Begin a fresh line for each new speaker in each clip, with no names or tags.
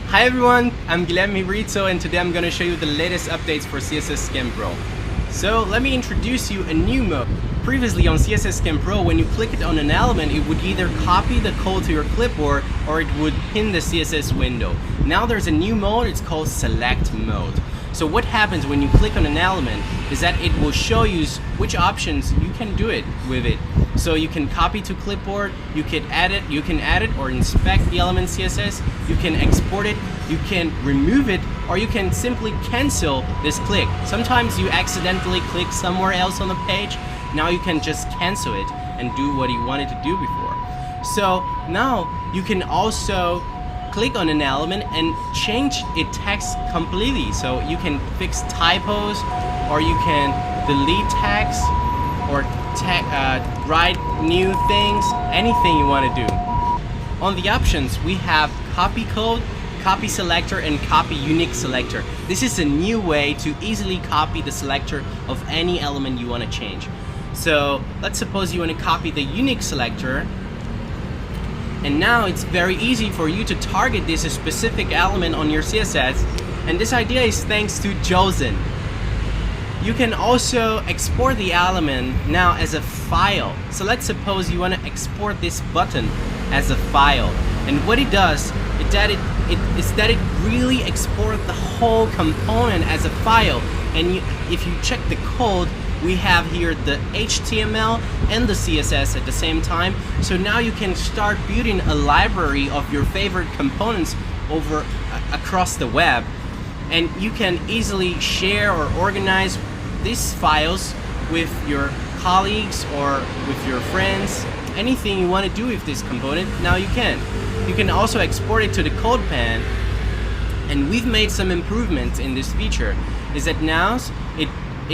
Hi everyone, I'm Guilherme Rito and today I'm going to show you the latest updates for CSS Scan Pro. So let me introduce you a new mode. Previously on CSS Scan Pro, when you click it on an element, it would either copy the code to your clipboard or it would pin the CSS window. Now there's a new mode, it's called Select Mode. So what happens when you click on an element is that it will show you which options you can do it with it. So you can copy to clipboard, you can edit or inspect the element CSS, you can export it, you can remove it, or you can simply cancel this click. Sometimes you accidentally click somewhere else on the page. Now you can just cancel it and do what you wanted to do before. So now you can also click on an element and change its text completely. So you can fix typos, or you can delete text, or write new things, anything you want to do. On the options, we have copy code, copy selector, and copy unique selector. This is a new way to easily copy the selector of any element you want to change. So let's suppose you want to copy the unique selector, and now it's very easy for you to target this specific element on your CSS, and this idea is thanks to Josen. You can also export the element now as a file. So let's suppose you want to export this button as a file, and what it does is that it really exports the whole component as a file. And if you check the code, we have here the HTML and the CSS at the same time. So now you can start building a library of your favorite components across the web, and you can easily share or organize these files with your colleagues or with your friends. Anything you want to do with this component, now you can. You can also export it to the code pen, and we've made some improvements in this feature. Is that now it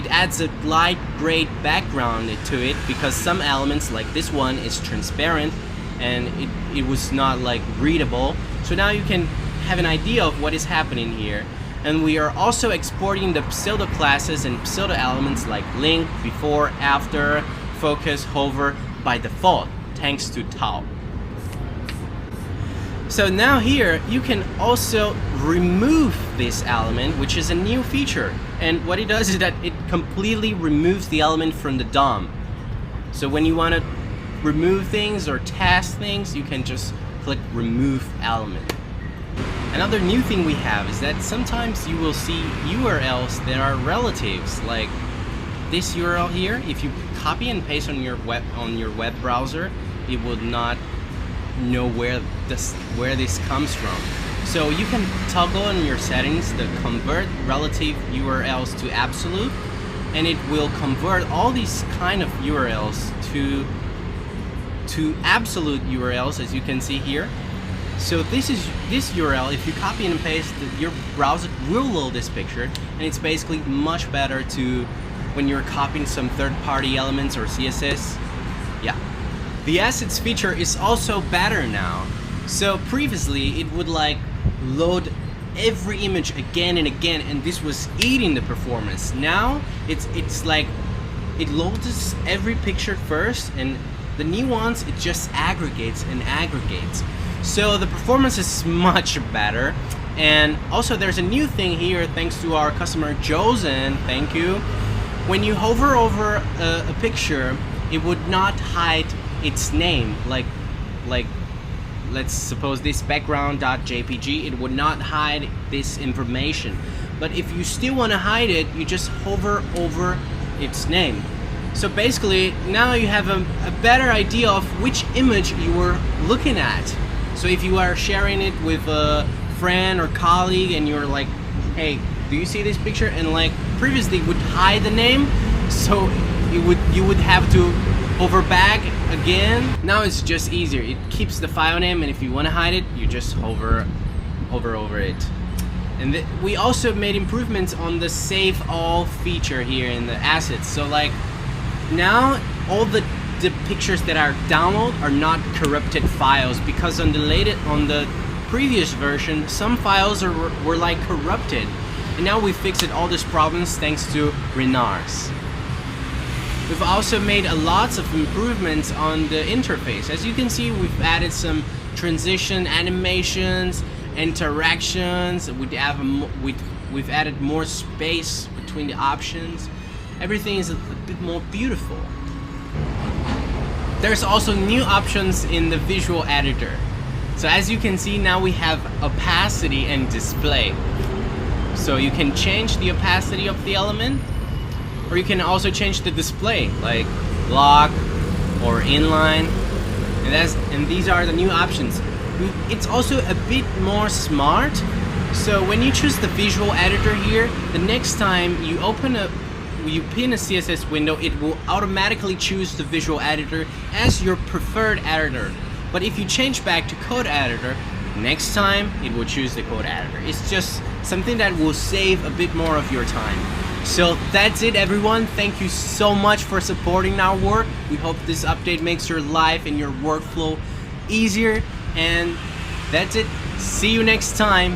adds a light gray background to it, because some elements like this one is transparent and it was not like readable. So now you can have an idea of what is happening here. And we are also exporting the pseudo classes and pseudo elements like link, before, after, focus, hover by default, thanks to Tau. So now here you can also remove this element, which is a new feature. And what it does is that it completely removes the element from the DOM. So when you want to remove things or test things, you can just click remove element. Another new thing we have is that sometimes you will see URLs that are relatives, like this URL here. If you copy and paste on your web browser, it would not know where this comes from. So you can toggle on your settings the convert relative URLs to absolute, and it will convert all these kind of URLs to absolute URLs, as you can see here. So this URL, if you copy and paste, your browser will load this picture, and it's basically much better when you're copying some third-party elements or CSS. Yeah. The assets feature is also better now. So previously it would like load every image again and again, and this was eating the performance. Now it's like it loads every picture first, and the new ones it just aggregates and aggregates. So the performance is much better. And also there's a new thing here thanks to our customer Josen, thank you. When you hover over a picture, it would not hide its name. Like let's suppose this background.jpg, it would not hide this information. But if you still want to hide it, you just hover over its name. So basically now you have a better idea of which image you were looking at. So if you are sharing it with a friend or colleague and you're like, hey, do you see this picture? And like previously it would hide the name, so you would have to hover back again. Now it's just easier. It keeps the file name, and if you want to hide it, you just hover over it. And we also made improvements on the save all feature here in the assets. So like now all the pictures that are downloaded are not corrupted files, because on the previous version some files were like corrupted, and now we fixed all these problems thanks to Renars. We've also made lots of improvements on the interface. As you can see, we've added some transition animations, interactions. We've added more space between the options. Everything is a bit more beautiful. There's also new options in the visual editor. So as you can see, now we have opacity and display. So you can change the opacity of the element, or you can also change the display, like block or inline. And these are the new options. It's also a bit more smart. So when you choose the visual editor here, the next time you pin a CSS window, it will automatically choose the visual editor as your preferred editor. But if you change back to code editor, next time it will choose the code editor. It's just something that will save a bit more of your time. So that's it, everyone. Thank you so much for supporting our work. We hope this update makes your life and your workflow easier. And that's it. See you next time.